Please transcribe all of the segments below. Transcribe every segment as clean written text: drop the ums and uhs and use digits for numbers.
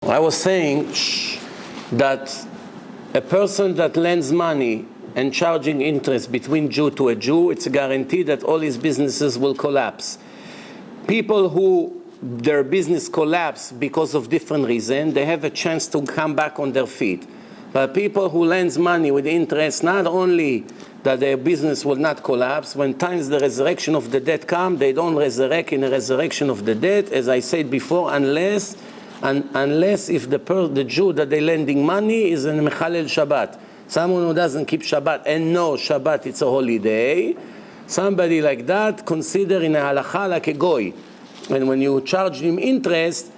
I was saying that a person that lends money and charging interest between Jew to a Jew, it's a guarantee that all his businesses will collapse. People who their business collapse because of different reasons, they have a chance to come back on their feet. But people who lends money with interest, not only that their business will not collapse, when times the resurrection of the dead come, they don't resurrect in the resurrection of the dead, as I said before, unless if the Jew that they're lending money is in Mechalel Shabbat. Someone who doesn't keep Shabbat and knows Shabbat it's a holy day, somebody like that consider in a halacha like a goy. And when you charge him interest,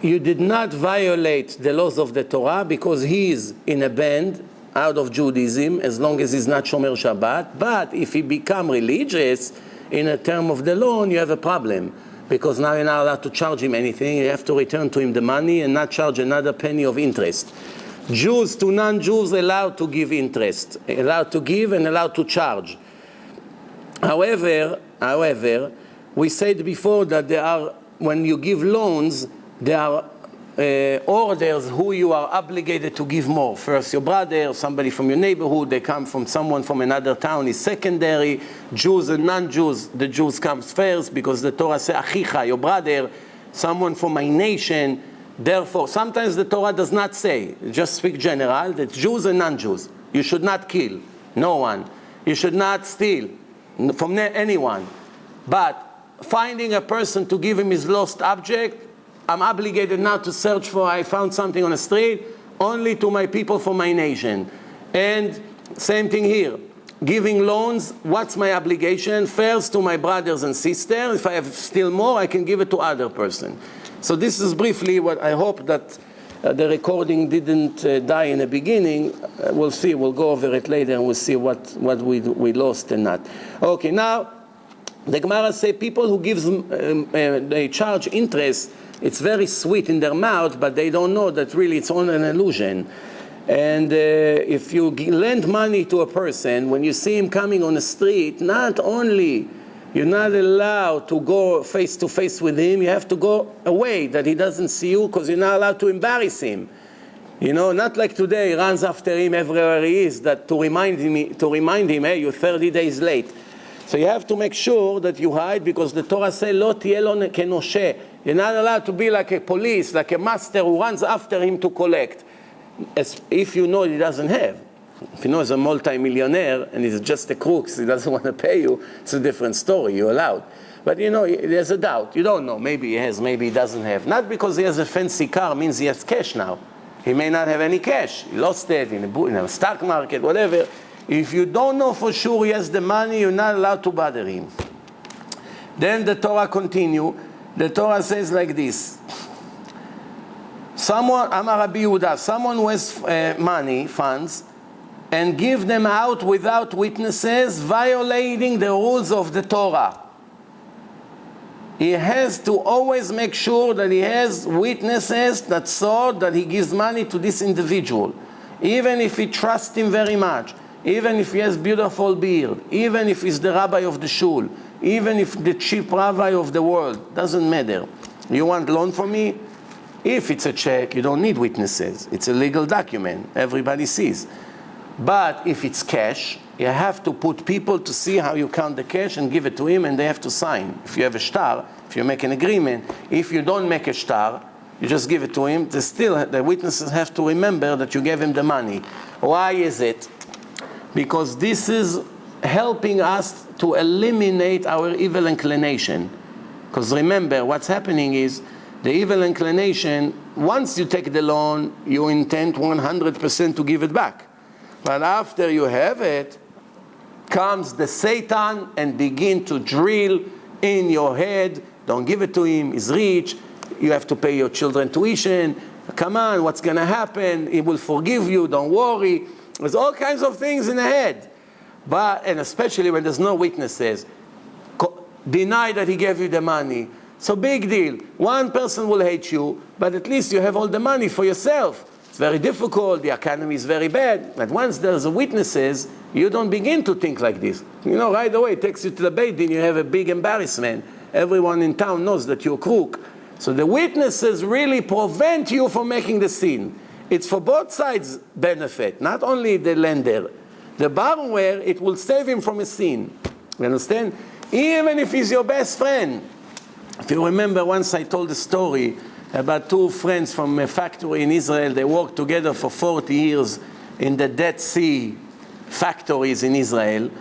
you did not violate the laws of the Torah because he is in a band out of Judaism as long as he's not Shomer Shabbat. But if he become religious in a term of the loan, you have a problem. Because now you're not allowed to charge him anything. You have to return to him the money and not charge another penny of interest. Jews to non-Jews allowed to give interest, allowed to give and allowed to charge. However, we said before that there are, when you give loans, there are orders who you are obligated to give more. First, your brother, somebody from your neighborhood, they come from someone from another town is secondary. Jews and non-Jews, the Jews comes first because the Torah says, Achicha, your brother, someone from my nation. Therefore, sometimes the Torah does not say, just speak general, that Jews and non-Jews. You should not kill no one. You should not steal from anyone. But finding a person to give him his lost object, I'm obligated now to search for, I found something on the street, only to my people from my nation. And same thing here. Giving loans, what's my obligation? First to my brothers and sisters. If I have still more, I can give it to other person. So this is briefly what I hope that the recording didn't die in the beginning. We'll see, we'll go over it later and we'll see what we lost and not. Okay, now the Gemara say people who gives, they charge interest, it's very sweet in their mouth, but they don't know that really it's only an illusion. And if you lend money to a person, when you see him coming on the street, not only you're not allowed to go face to face with him, you have to go away that he doesn't see you because you're not allowed to embarrass him. You know, not like today, he runs after him everywhere he is, that to remind him, hey, you're 30 days late. So you have to make sure that you hide because the Torah says, Lo tiyeh lo kenoshe. You're not allowed to be like a police, like a master who runs after him to collect. As if you know he doesn't have. If you know he's a multi-millionaire and he's just a crook, so he doesn't want to pay you, it's a different story, you're allowed. But you know, there's a doubt. You don't know. Maybe he has, maybe he doesn't have. Not because he has a fancy car means he has cash now. He may not have any cash. He lost it in a stock market, whatever. If you don't know for sure he has the money, you're not allowed to bother him. Then the Torah continue. The Torah says like this. Someone, Amar Rabbi Yehuda, someone who has money, funds, and give them out without witnesses, violating the rules of the Torah. He has to always make sure that he has witnesses that saw that he gives money to this individual. Even if he trusts him very much, even if he has beautiful beard, even if he's the rabbi of the shul, even if the chief rabbi of the world, doesn't matter. You want loan from me? If it's a check, you don't need witnesses. It's a legal document. Everybody sees. But if it's cash, you have to put people to see how you count the cash and give it to him, and they have to sign. If you have a shtar, if you make an agreement, if you don't make a shtar, you just give it to him, the witnesses have to remember that you gave him the money. Why is it? Because this is helping us to eliminate our evil inclination. Because remember, what's happening is, the evil inclination, once you take the loan, you intend 100% to give it back. But after you have it, comes the Satan and begin to drill in your head. Don't give it to him, he's rich, you have to pay your children tuition. Come on, what's going to happen? He will forgive you, don't worry. There's all kinds of things in the head. And especially when there's no witnesses. Deny that he gave you the money. So big deal. One person will hate you, but at least you have all the money for yourself. It's very difficult, the economy is very bad, but once there's witnesses, you don't begin to think like this. You know, right away, it takes you to the Beit Din, you have a big embarrassment. Everyone in town knows that you're a crook. So the witnesses really prevent you from making the sin. It's for both sides benefit, not only the lender. The borrower, it will save him from a sin. You understand? Even if he's your best friend. If you remember, once I told a story about two friends from a factory in Israel. They worked together for 40 years in the Dead Sea factories in Israel.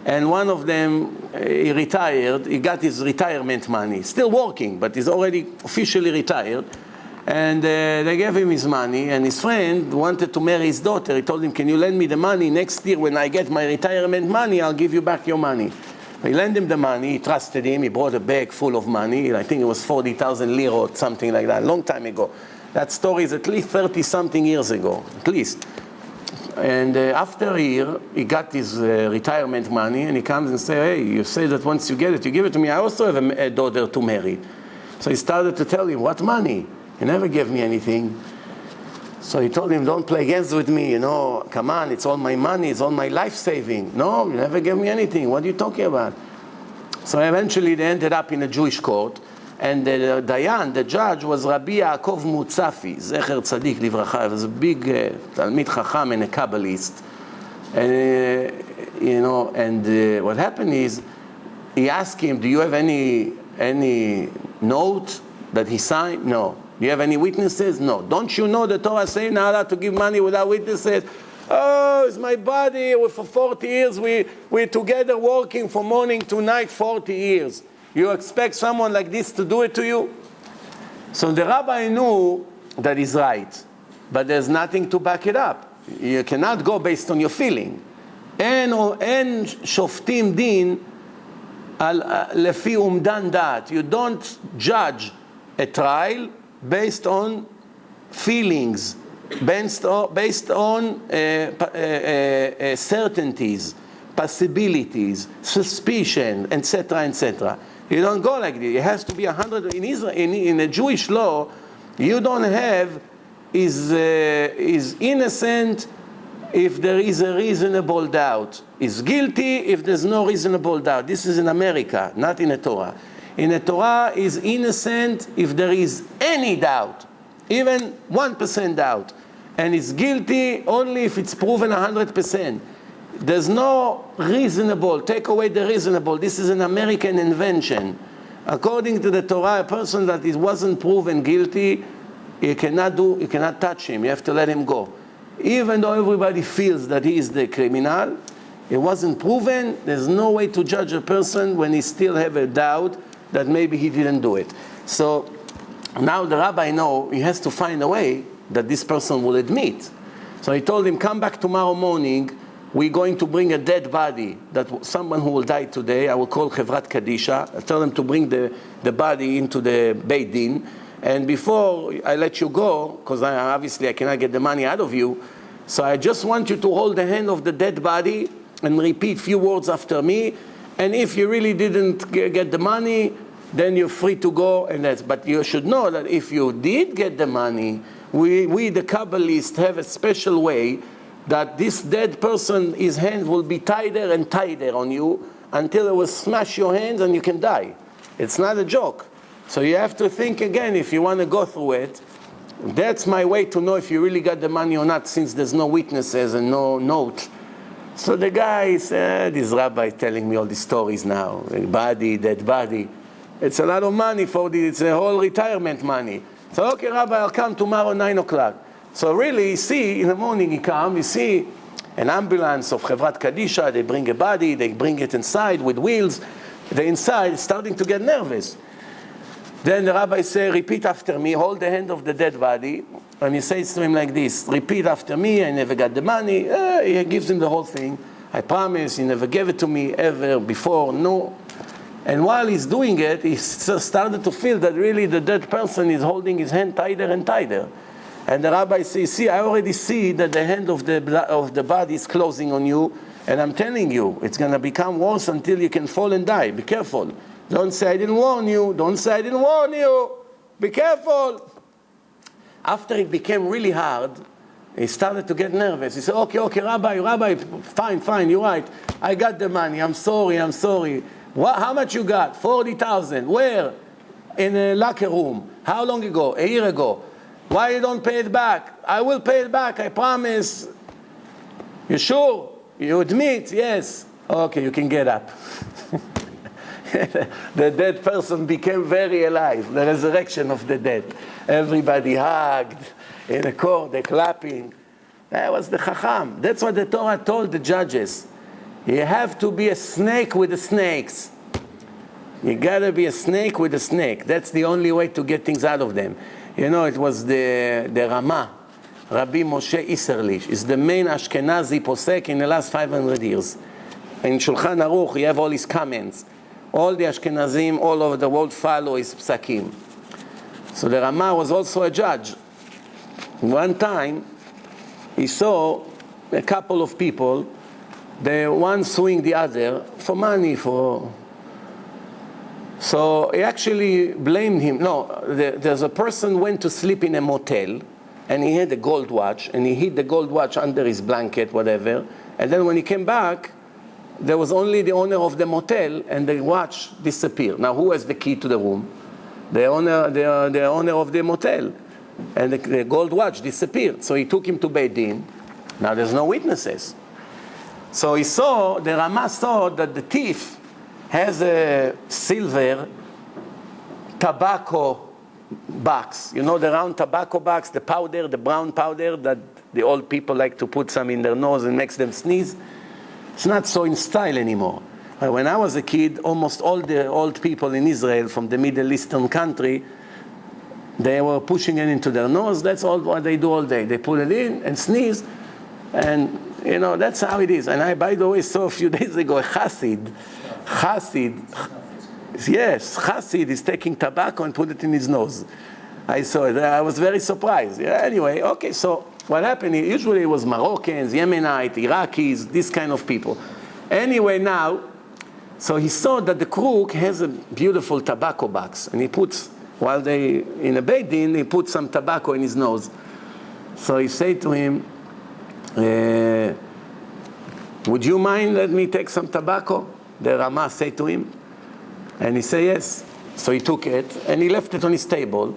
And one of them, he retired. He got his retirement money. Still working, but he's already officially retired. And they gave him his money, and his friend wanted to marry his daughter. He told him, can you lend me the money? Next year when I get my retirement money, I'll give you back your money. He lent him the money, he trusted him, he brought a bag full of money. I think it was 40,000 lira or something like that, a long time ago. That story is at least 30-something years ago, at least. And after a year, he got his retirement money, and he comes and says, hey, you say that once you get it, you give it to me. I also have a daughter to marry. So he started to tell him, what money? He never gave me anything. So he told him, don't play games with me, you know, come on, it's all my money, it's all my life saving. No, you never gave me anything, what are you talking about? So eventually they ended up in a Jewish court, and the Dayan, the judge, was Rabbi Yaakov Mutzafi, Zecher Tzadik Livracha. He was a big Talmid Chacham and a Kabbalist. You know, and what happened is, he asked him, do you have any note that he signed? No. Do you have any witnesses? No. Don't you know the Torah saying not allowed to give money without witnesses? Oh, it's my body. For 40 years, we're together working from morning to night, 40 years. You expect someone like this to do it to you? So the rabbi knew that he's right, but there's nothing to back it up. You cannot go based on your feeling. En shoftim din lefi umdan dat. You don't judge a trial based on feelings, based on certainties, possibilities, suspicion, etc., etc. You don't go like this. It has to be 100. In Israel, in a Jewish law, you don't have is innocent if there is a reasonable doubt. Is guilty if there's no reasonable doubt. This is in America, not in the Torah. In the Torah, is innocent if there is any doubt, even 1% doubt. And is guilty only if it's proven 100%. There's no reasonable, take away the reasonable. This is an American invention. According to the Torah, a person that wasn't proven guilty, you cannot touch him. You have to let him go. Even though everybody feels that he is the criminal, it wasn't proven. There's no way to judge a person when he still have a doubt that maybe he didn't do it. So now the rabbi knows he has to find a way that this person will admit. So he told him, come back tomorrow morning. We're going to bring a dead body, that someone who will die today. I will call Chevrat Kadisha. I tell them to bring the body into the Beit Din. And before I let you go, because obviously I cannot get the money out of you, so I just want you to hold the hand of the dead body and repeat few words after me. And if you really didn't get the money, then you're free to go. But you should know that if you did get the money, we the Kabbalists have a special way that this dead person, his hands will be tighter and tighter on you until it will smash your hands and you can die. It's not a joke. So you have to think again if you want to go through it. That's my way to know if you really got the money or not, since there's no witnesses and no note. So the guy said, this rabbi is telling me all these stories now. Body, dead body. It's a lot of money it's a whole retirement money. So, okay, Rabbi, I'll come tomorrow 9 o'clock. So really, you see, in the morning you see an ambulance of Chevrat Kadisha, they bring a body, they bring it inside with wheels. The inside is starting to get nervous. Then the rabbi says, repeat after me, hold the hand of the dead body. And he says to him like this, repeat after me, I never got the money. He gives him the whole thing. I promise, he never gave it to me ever before, no. And while he's doing it, he started to feel that really the dead person is holding his hand tighter and tighter. And the rabbi says, see, I already see that the hand of the body is closing on you, and I'm telling you, it's going to become worse until you can fall and die. Be careful. Don't say I didn't warn you. Don't say I didn't warn you. Be careful. After it became really hard, he started to get nervous. He said, okay, Rabbi, fine, you're right. I got the money. I'm sorry. How much you got? 40,000. Where? in a locker room. How long ago? A year ago. Why you don't pay it back? I will pay it back, I promise. You sure? You admit? Yes. Okay, you can get up. The dead person became very alive. The resurrection of the dead. Everybody hugged. In the court, they're clapping. That was the Chacham. That's what the Torah told the judges. You have to be a snake with the snakes. You gotta be a snake with a snake. That's the only way to get things out of them. You know, it was the Ramah, Rabbi Moshe Isserlich, is the main Ashkenazi posek in the last 500 years. In Shulchan Aruch, you have all his comments. All the Ashkenazim all over the world follow his psakim. So the Ramah was also a judge. One time, he saw a couple of people, the one suing the other for money, So he actually blamed him. No, there's a person went to sleep in a motel, and he had a gold watch, and he hid the gold watch under his blanket, whatever. And then when he came back, there was only the owner of the motel, and the watch disappeared. Now, who has the key to the room? The owner of the motel. And the gold watch disappeared. So he took him to Beit Din. Now there's no witnesses. So the Ramah saw that the thief has a silver tobacco box. You know the round tobacco box, the powder, the brown powder that the old people like to put some in their nose and makes them sneeze. It's not so in style anymore. When I was a kid, almost all the old people in Israel from the Middle Eastern country, they were pushing it into their nose. That's all what they do all day. They put it in and sneeze. And, you know, that's how it is. And I, by the way, saw a few days ago a Chassid, Chassid is taking tobacco and put it in his nose. I saw it. I was very surprised. Yeah, anyway, okay, so what happened, usually it was Moroccans, Yemenite, Iraqis, this kind of people. Anyway, now, so he saw that the crook has a beautiful tobacco box, and he puts, while they in a Beit Din, he put some tobacco in his nose. So he said to him, would you mind let me take some tobacco? The Ramah said to him. And he said yes. So he took it, and he left it on his table.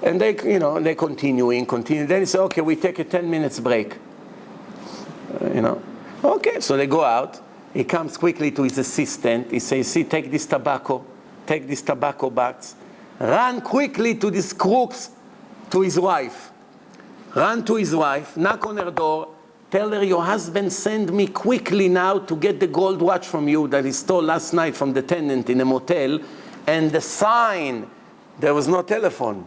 And they continuing. Then he said, okay, we take a 10 minutes break. Okay, so they go out. He comes quickly to his assistant. He says, see, take this tobacco box. Run quickly to this crooks, to his wife. Run to his wife, knock on her door, tell her your husband sent me quickly now to get the gold watch from you that he stole last night from the tenant in a motel. And the sign, there was no telephone.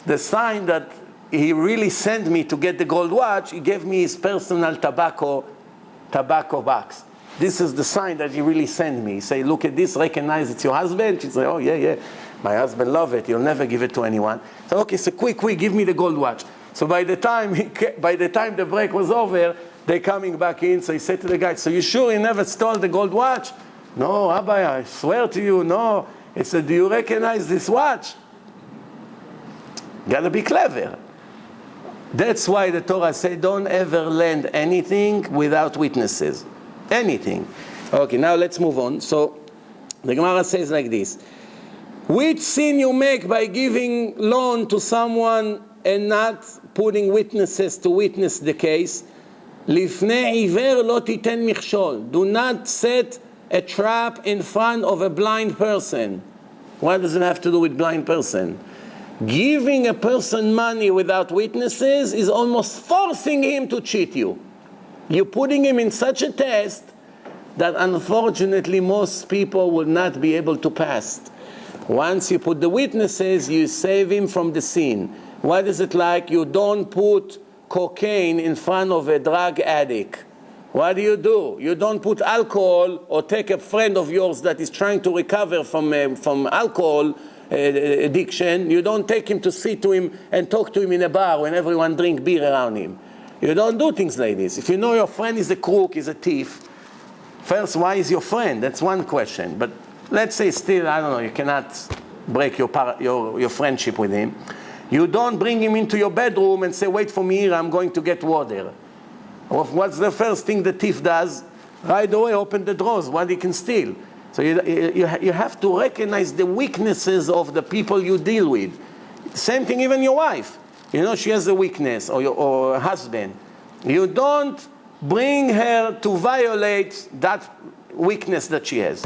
The sign that he really sent me to get the gold watch, he gave me his personal tobacco box. This is the sign that he really sent me. He say, look at this, recognize it's your husband? She say, oh, yeah. My husband love it. He'll never give it to anyone. So, okay, so quick, give me the gold watch. So by the time the break was over, they're coming back in. So he said to the guy, so you sure he never stole the gold watch? No, Rabbi, I swear to you, no. He said, do you recognize this watch? Gotta be clever. That's why the Torah said, don't ever lend anything without witnesses. Anything. Okay, now let's move on. So the Gemara says like this. Which sin you make by giving loan to someone and not putting witnesses to witness the case? Lifnei iver lo titen michshol. Do not set a trap in front of a blind person. What does it have to do with blind person? Giving a person money without witnesses is almost forcing him to cheat you. You're putting him in such a test that unfortunately most people will not be able to pass. Once you put the witnesses, you save him from the sin. What is it like? You don't put cocaine in front of a drug addict. What do? You don't put alcohol or take a friend of yours that is trying to recover from alcohol addiction. You don't take him to sit to him and talk to him in a bar when everyone drink beer around him. You don't do things like this. If you know your friend is a crook, is a thief, first, why is your friend? That's one question. But let's say still, I don't know, you cannot break your friendship with him. You don't bring him into your bedroom and say, wait for me here, I'm going to get water. What's the first thing the thief does? Right away, open the drawers, what he can steal. So you have to recognize the weaknesses of the people you deal with. Same thing, even your wife. You know, she has a weakness, or husband. You don't bring her to violate that weakness that she has.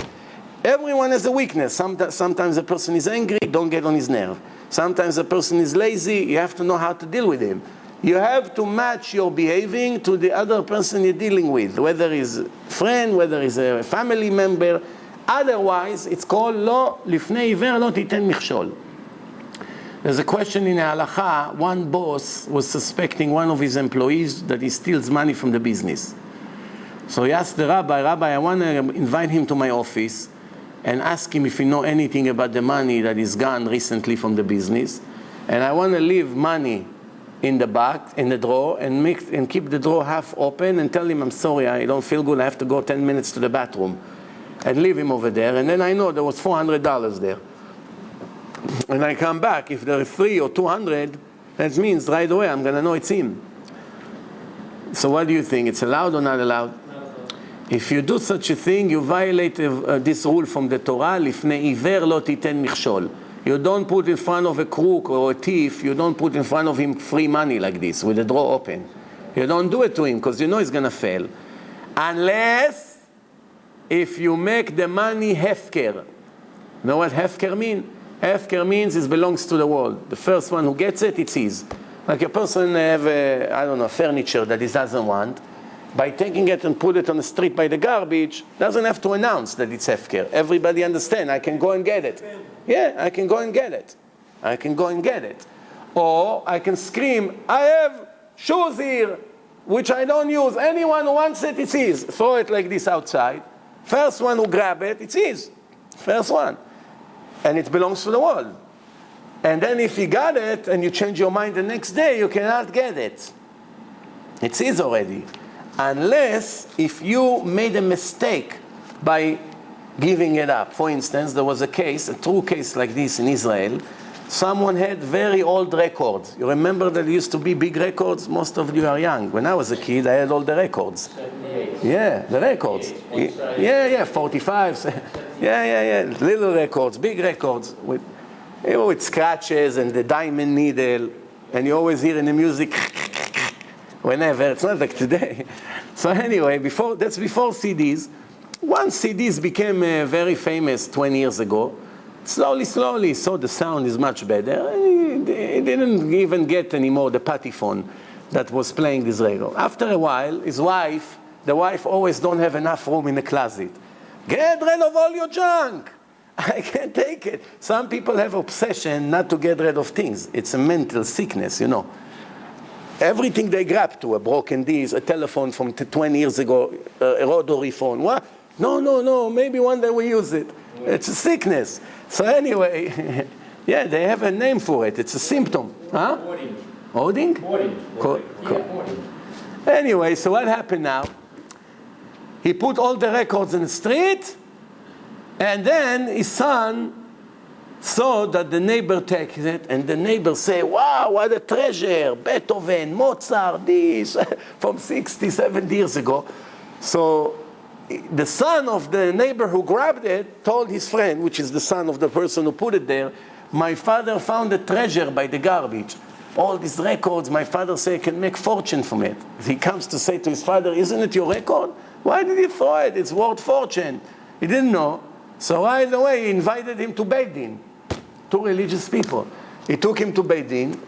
Everyone has a weakness. Sometimes a person is angry, don't get on his nerve. Sometimes a person is lazy, you have to know how to deal with him. You have to match your behaving to the other person you're dealing with, whether he's a friend, whether he's a family member. Otherwise, it's called lo lifnei iver lo titen michshol. There's a question in Halacha. One boss was suspecting one of his employees that he steals money from the business. So he asked the rabbi, I want to invite him to my office and ask him if he knows anything about the money that is gone recently from the business. And I want to leave money in the back, in the drawer, and keep the drawer half open and tell him, I'm sorry, I don't feel good, I have to go 10 minutes to the bathroom. And leave him over there. And then I know there was $400 there. And I come back, if there are 300 or 200, that means right away I'm going to know it's him. So what do you think? It's allowed or not allowed? If you do such a thing, you violate this rule from the Torah, lifnei iver lo titen michshol. You don't put in front of a crook or a thief, you don't put in front of him free money like this, with the drawer open. You don't do it to him, because you know he's going to fail. Unless, if you make the money hefker. You know what hefker means? Hefker means it belongs to the world. The first one who gets it, it's his. Like a person have furniture that he doesn't want. By taking it and put it on the street by the garbage, doesn't have to announce that it's hefker. Everybody understand, I can go and get it. Yeah, I can go and get it. I can go and get it. Or I can scream, I have shoes here, which I don't use. Anyone who wants it, it's his. Throw it like this outside. First one who grab it, it's his. First one. And it belongs to the world. And then if you got it and you change your mind the next day, you cannot get it. It's his already. Unless if you made a mistake by giving it up. For instance, there was a true case like this in Israel. Someone had very old records. You remember that there used to be big records? Most of you are young. When I was a kid, I had all the records. Yeah, the records. Yeah, 45. Yeah. Little records, big records with scratches and the diamond needle. And you always hear in the music, whenever. It's not like today. So anyway, that's before CDs. Once CDs became very famous 20 years ago, slowly, so the sound is much better. He didn't even get anymore the patifon that was playing this record. After a while, the wife always don't have enough room in the closet. Get rid of all your junk. I can't take it. Some people have obsession not to get rid of things. It's a mental sickness, you know. Everything they grab to, a broken disc, a telephone from 20 years ago, a rotary phone. What? No, maybe one day we use it. It's a sickness. So anyway, yeah, they have a name for it. It's a symptom. Huh? Hoarding? Hoarding. Anyway, so what happened now? He put all the records in the street, and then his son saw that the neighbor takes it, and the neighbor say, wow, what a treasure, Beethoven, Mozart, this, from 60, 70 years ago. So the son of the neighbor who grabbed it told his friend, which is the son of the person who put it there, my father found a treasure by the garbage. All these records, my father say, I can make fortune from it. He comes to say to his father, isn't it your record? Why did you throw it? It's worth fortune. He didn't know. So right away, he invited him to Beit Din, two religious people. He took him to Beit Din,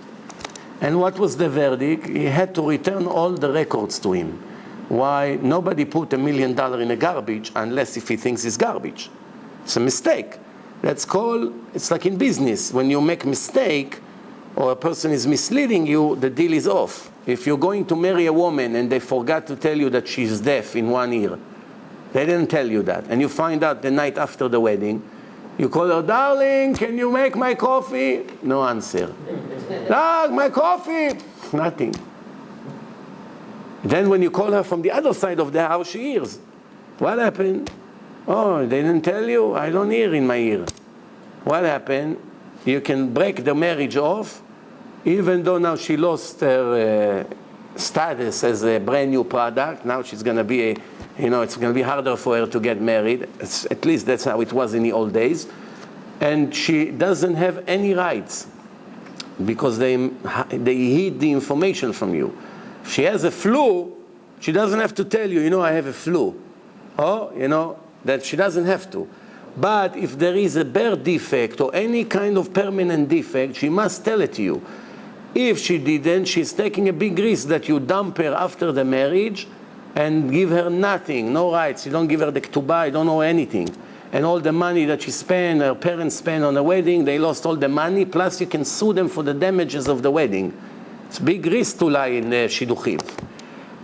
and what was the verdict? He had to return all the records to him. Why? Nobody put $1 million in a garbage unless if he thinks it's garbage. It's a mistake. It's like in business. When you make a mistake, or a person is misleading you, the deal is off. If you're going to marry a woman and they forgot to tell you that she's deaf in one ear, they didn't tell you that, and you find out the night after the wedding, you call her, darling, can you make my coffee? No answer. Dog, my coffee? Nothing. Then when you call her from the other side of the house, she hears. What happened? Oh, they didn't tell you? I don't hear in my ear. What happened? You can break the marriage off, even though now she lost her status as a brand new product. Now she's going to be it's going to be harder for her to get married. At least that's how it was in the old days. And she doesn't have any rights because they hid the information from you. If she has a flu, she doesn't have to tell you, I have a flu. That she doesn't have to. But if there is a birth defect or any kind of permanent defect, she must tell it to you. If she didn't, she's taking a big risk that you dump her after the marriage and give her nothing, no rights. You don't give her the ketubah, you don't know anything. And all the money that she spent, her parents spent on the wedding, they lost all the money, plus you can sue them for the damages of the wedding. It's a big risk to lie in shidduchim.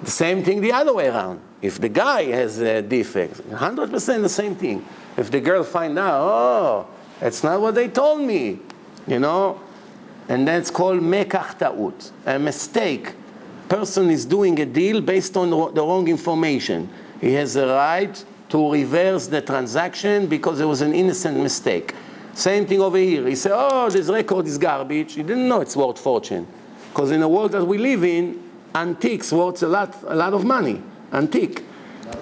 The same thing the other way around. If the guy has a defect, 100% the same thing. If the girl finds out, that's not what they told me, and that's called mekach ta'ut, a mistake. Person is doing a deal based on the wrong information. He has a right to reverse the transaction because it was an innocent mistake. Same thing over here. He said, this record is garbage. He didn't know it's worth fortune. Because in the world that we live in, antiques worth a lot of money. Antique.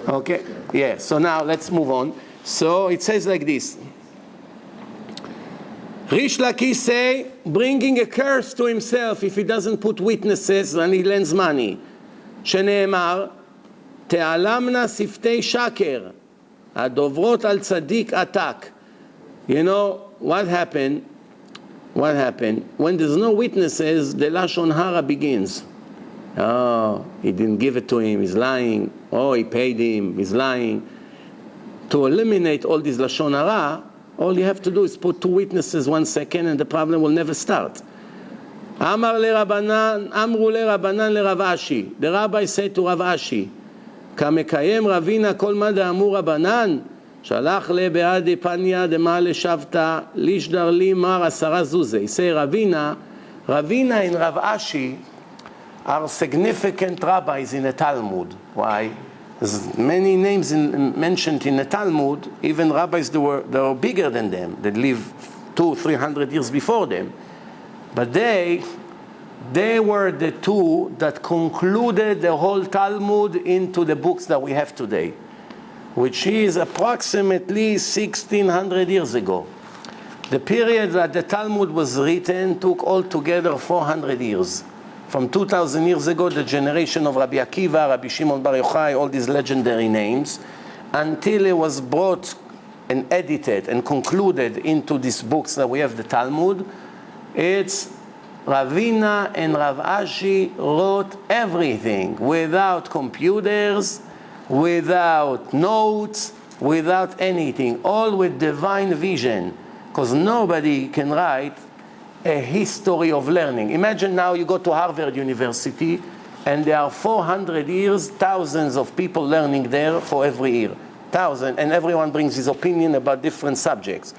Okay? Yeah, so now let's move on. So it says like this. Rish Lakish say, bringing a curse to himself if he doesn't put witnesses and he lends money. שנאמר, תעלמנה שפתי שקר, הדוברות על צדיק עתק. What happened? When there's no witnesses, the Lashon Hara begins. He didn't give it to him, he's lying. He paid him, he's lying. To eliminate all this Lashon Hara, all you have to do is put 2 witnesses 1 second and the problem will never start. Amru lerabanan lerav Ashi. The rabbi said to Rav Ashi, Kamekayem Ravina kol ma de'amu Rabanan, shalach le be'adi panya de'ma leshavta, lishdar li mar 10 zuze. He said Ravina and Rav Ashi are significant rabbis in the Talmud. Why? There's many names mentioned in the Talmud, even rabbis that were bigger than them, that lived 200-300 years before them. But they were the 2 that concluded the whole Talmud into the books that we have today, which is approximately 1600 years ago. The period that the Talmud was written took altogether 400 years. From 2,000 years ago, the generation of Rabbi Akiva, Rabbi Shimon Bar Yochai, all these legendary names, until it was brought and edited and concluded into these books that we have, the Talmud. It's Ravina and Rav Ashi wrote everything without computers, without notes, without anything, all with divine vision, because nobody can write a history of learning. Imagine now you go to Harvard University and there are 400 years, thousands of people learning there for every year. 1,000, and everyone brings his opinion about different subjects.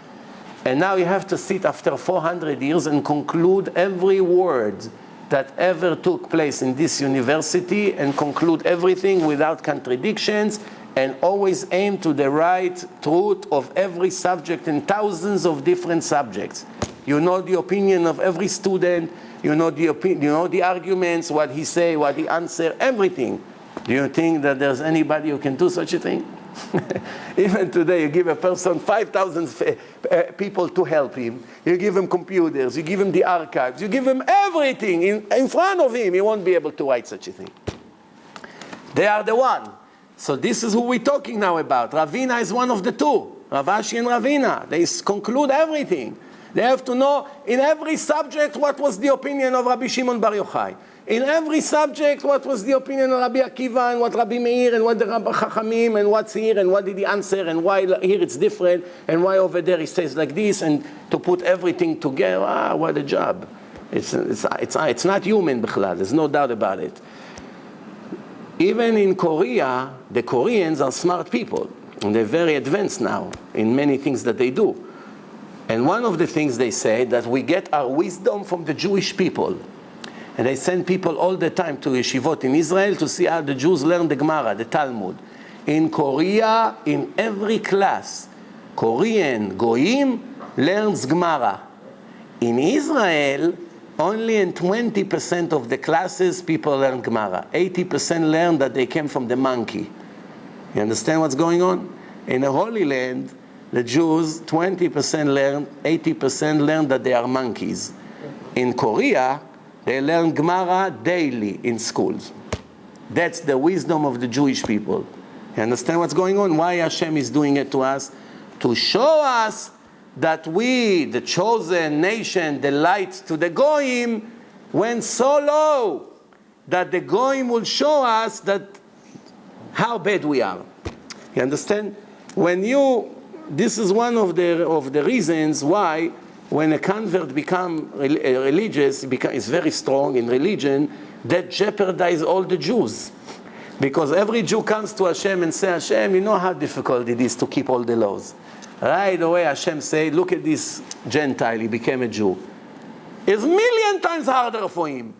And now you have to sit after 400 years and conclude every word that ever took place in this university and conclude everything without contradictions and always aim to the right truth of every subject in thousands of different subjects. You know the opinion of every student, you know the arguments, what he say, what he answer, everything. Do you think that there's anybody who can do such a thing? Even today, you give a person 5,000 people to help him. You give him computers, you give him the archives, you give him everything in front of him. He won't be able to write such a thing. They are the one. So this is who we're talking now about. Ravina is one of the 2. Rav Ashi and Ravina. They conclude everything. They have to know in every subject what was the opinion of Rabbi Shimon Bar Yochai. In every subject, what was the opinion of Rabbi Akiva and what Rabbi Meir and what the Rabbi Chachamim and what's here and what did he answer and why here it's different and why over there he says like this, and to put everything together, what a job. It's not human, bichlal, there's no doubt about it. Even in Korea, the Koreans are smart people and they're very advanced now in many things that they do. And one of the things they say that we get our wisdom from the Jewish people. And they send people all the time to yeshivot in Israel to see how the Jews learn the Gemara, the Talmud. In Korea, in every class, Korean Goyim learns Gemara. In Israel, only in 20% of the classes people learn Gemara. 80% learn that they came from the monkey. You understand what's going on? In the Holy Land, the Jews, 20% learn, 80% learn that they are monkeys. In Korea, they learn Gemara daily in schools. That's the wisdom of the Jewish people. You understand what's going on? Why Hashem is doing it to us? To show us that we, the chosen nation, the light to the Goyim, went so low that the Goyim will show us that how bad we are. You understand? This is one of the reasons why when a convert become religious, is very strong in religion, that jeopardize all the Jews. Because every Jew comes to Hashem and say, Hashem, you know how difficult it is to keep all the laws. Right away Hashem say, look at this Gentile, he became a Jew. It's a million times harder for him.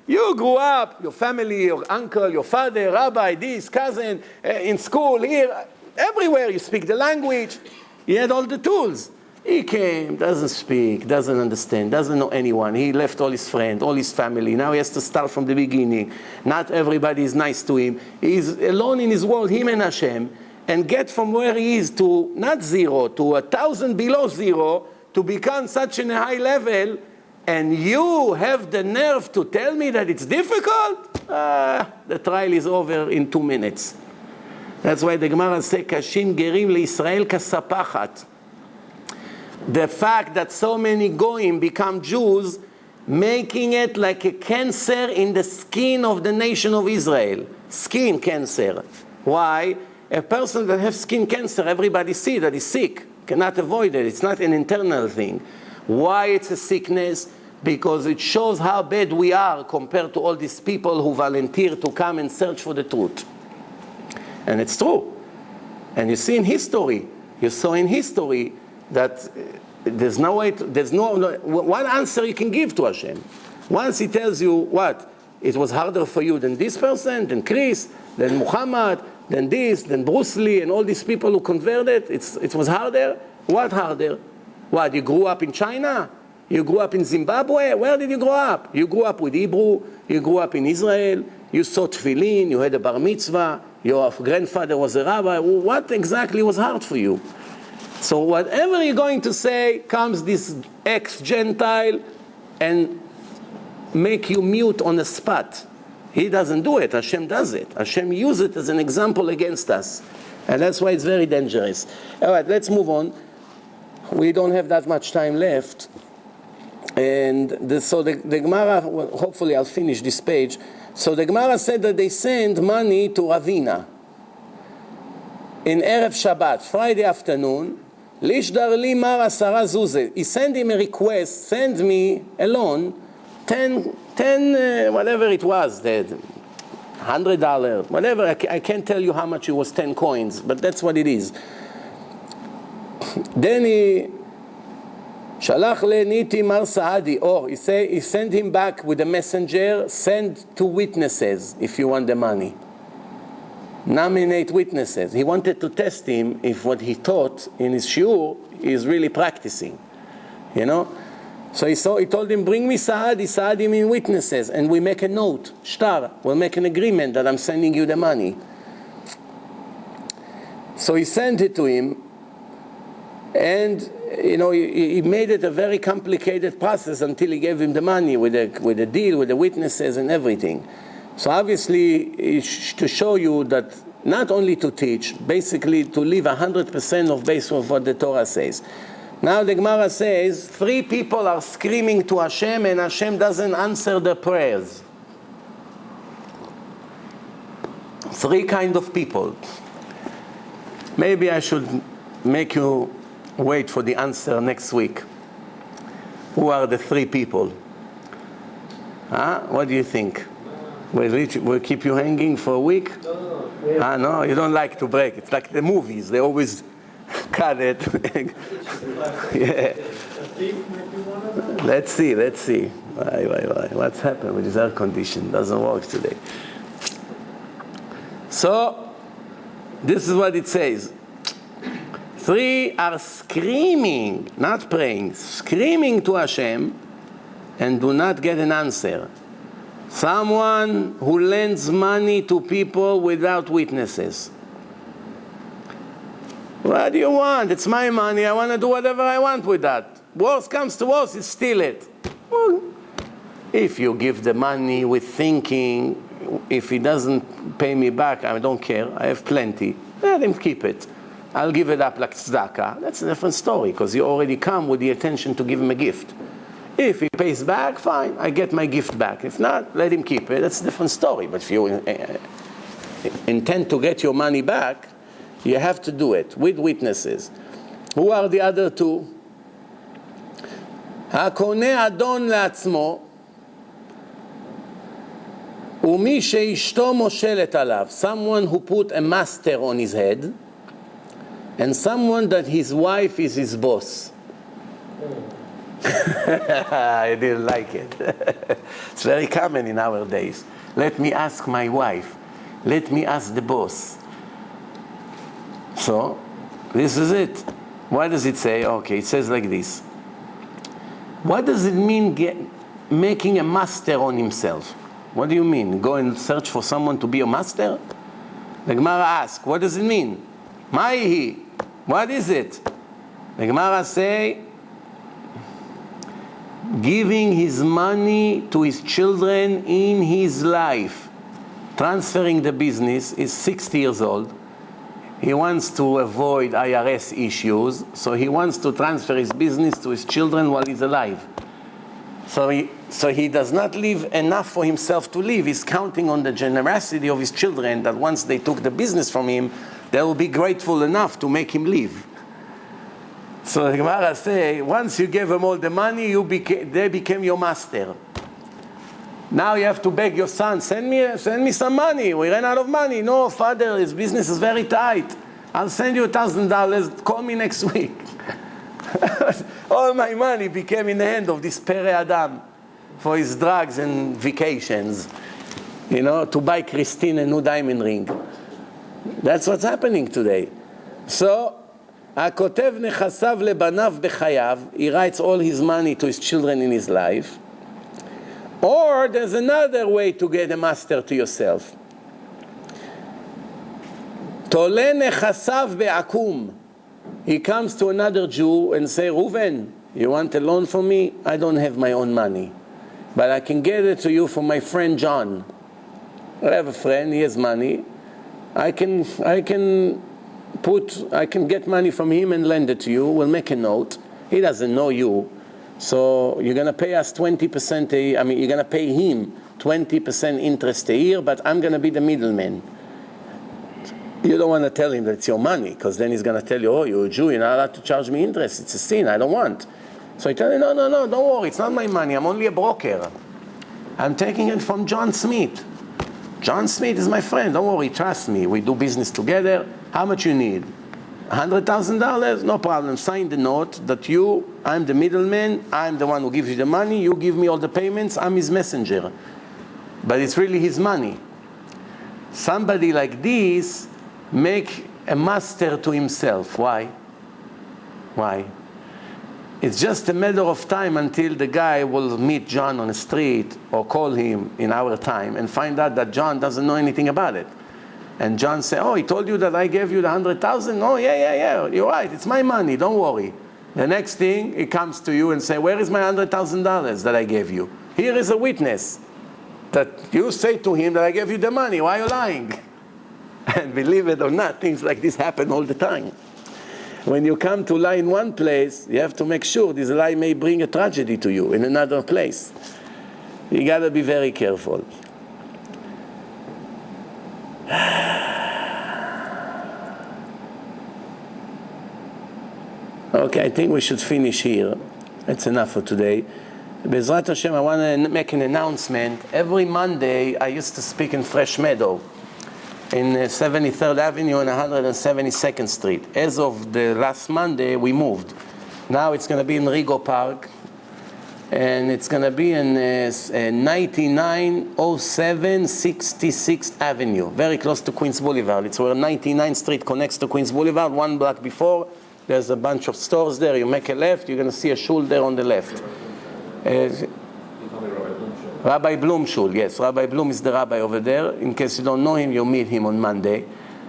You grew up, your family, your uncle, your father, rabbi, this, cousin, in school, here, everywhere you speak the language. He had all the tools. He came, doesn't speak, doesn't understand, doesn't know anyone. He left all his friends, all his family. Now he has to start from the beginning. Not everybody is nice to him. He's alone in his world, him and Hashem, and get from where he is to not 0, to 1,000 below 0, to become such a high level, and you have the nerve to tell me that it's difficult? The trial is over in 2 minutes. That's why the Gemara says, Kashin gerim leIsrael kasapachat. The fact that so many Goyim become Jews, making it like a cancer in the skin of the nation of Israel. Skin cancer. Why? A person that has skin cancer, everybody sees that he's sick. Cannot avoid it. It's not an internal thing. Why it's a sickness? Because it shows how bad we are compared to all these people who volunteer to come and search for the truth. And it's true. And you see in history, you saw in history that there's no way, one answer you can give to Hashem. Once he tells you what? It was harder for you than this person, than Chris, than Muhammad, than this, than Bruce Lee, and all these people who converted, it was harder? What harder? What, you grew up in China? You grew up in Zimbabwe? Where did you grow up? You grew up with Hebrew, you grew up in Israel, you saw tefillin, you had a bar mitzvah, your grandfather was a rabbi. What exactly was hard for you? So whatever you're going to say, comes this ex-Gentile and make you mute on the spot. He doesn't do it, Hashem does it. Hashem uses it as an example against us. And that's why it's very dangerous. All right, let's move on. We don't have that much time left. And so the Gemara, well, hopefully I'll finish this page. So the Gemara said that they send money to Ravina in Erev Shabbat, Friday afternoon. Lishdar li mar 10 zuze. He sent him a request, send me alone 10 whatever it was, $100, whatever. I can't tell you how much it was, 10 coins, but that's what it is. Then he Shalach le niti mar Saadi, or he sent him back with a messenger, send 2 witnesses if you want the money. Nominate witnesses. He wanted to test him if what he taught in his shiur is really practicing. You know? So he told him, bring me Saadi mean witnesses, and we make a note, shtar, we'll make an agreement that I'm sending you the money. So he sent it to him, and you know, he made it a very complicated process until he gave him the money with a deal, with the witnesses and everything. So obviously, to show you that not only to teach, basically to live 100% of base of what the Torah says. Now the Gemara says, 3 people are screaming to Hashem and Hashem doesn't answer their prayers. 3 kind of people. Maybe I should make you wait for the answer next week. Who are the 3 people? What do you think? We'll keep you hanging for a week? No. No, you don't like to break. It's like the movies. They always cut it. Yeah. Let's see. Why? What's happened with this air condition? Doesn't work today. So, this is what it says. 3 are screaming, not praying, screaming to Hashem and do not get an answer. Someone who lends money to people without witnesses. What do you want? It's my money. I want to do whatever I want with that. Worst comes to worst, is steal it. Well, if you give the money with thinking, if he doesn't pay me back, I don't care. I have plenty. Let him keep it. I'll give it up like tzedakah. That's a different story, because you already come with the intention to give him a gift. If he pays back, fine, I get my gift back. If not, let him keep it. That's a different story. But if you intend to get your money back, you have to do it with witnesses. Who are the other two? הקונה אדון לעצמו ומי שאשתו מושלת עליו. Someone who put a master on his head, and someone that his wife is his boss. I didn't like it. It's very common in our days. Let me ask my wife. Let me ask the boss. So, this is it. What does it say? Okay, it says like this. What does it mean making a master on himself? What do you mean? Go and search for someone to be a master? The Gemara asks, what does it mean? Maihi. What is it? The Gemara say, giving his money to his children in his life. Transferring the business. Is 60 years old. He wants to avoid IRS issues, so he wants to transfer his business to his children while he's alive. So he does not leave enough for himself to live. He's counting on the generosity of his children, that once they took the business from him, they will be grateful enough to make him live. So the Gemara say, once you gave them all the money, they became your master. Now you have to beg your son, send me some money. We ran out of money. No, father, his business is very tight. I'll send you $1,000. Call me next week. All my money became in the hand of this Pere Adam for his drugs and vacations. You know, to buy Christine a new diamond ring. That's what's happening today. So, הכותב נכסיו לבניו בחייו, he writes all his money to his children in his life. Or there's another way to get a master to yourself. תולה נכסיו בעקום. He comes to another Jew and say, Reuven, you want a loan from me? I don't have my own money, but I can get it to you from my friend John. I have a friend, he has money. I can get money from him and lend it to you. We'll make a note. He doesn't know you. So you're going to pay us 20% you're going to pay him 20% interest a year, but I'm going to be the middleman. You don't want to tell him that it's your money, because then he's going to tell you, oh, you're a Jew, you're not allowed to charge me interest. It's a sin, I don't want. So you tell him, no, don't worry, it's not my money, I'm only a broker. I'm taking it from John Smith. John Smith is my friend, don't worry, trust me. We do business together. How much you need? $100,000? No problem. Sign the note that I'm the middleman, I'm the one who gives you the money, you give me all the payments, I'm his messenger. But it's really his money. Somebody like this make a master to himself. Why? It's just a matter of time until the guy will meet John on the street or call him in our time and find out that John doesn't know anything about it. And John say, oh, he told you that I gave you the 100,000? Oh, yeah, you're right, it's my money, don't worry. The next thing, he comes to you and say, where is my $100,000 that I gave you? Here is a witness that you say to him that I gave you the money, why are you lying? And believe it or not, things like this happen all the time. When you come to lie in one place, you have to make sure this lie may bring a tragedy to you in another place. You got to be very careful. Okay, I think we should finish here. That's enough for today. Bezrat Hashem, I want to make an announcement. Every Monday, I used to speak in Fresh Meadow, in 73rd Avenue and 172nd Street. As of the last Monday, we moved. Now it's going to be in Rigo Park, and it's going to be in 9907 66th Avenue, very close to Queens Boulevard. It's where 99th Street connects to Queens Boulevard, one block before. There's a bunch of stores there. You make a left, you're going to see a shul there on the left. Rabbi Blum shul, yes. Rabbi Blum is the rabbi over there. In case you don't know him, you'll meet him on Monday.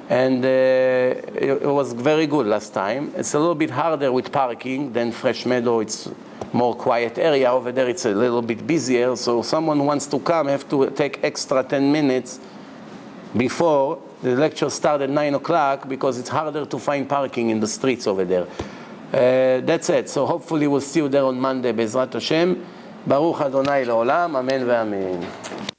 And it was very good last time. It's a little bit harder with parking than Fresh Meadow. It's more quiet area. Over there it's a little bit busier, so someone wants to come have to take extra 10 minutes before the lecture starts at 9 o'clock because it's harder to find parking in the streets over there. That's it. So hopefully we'll see you there on Monday, Bezrat Hashem. Baruch Adonai Leolam, Amen ve'amen.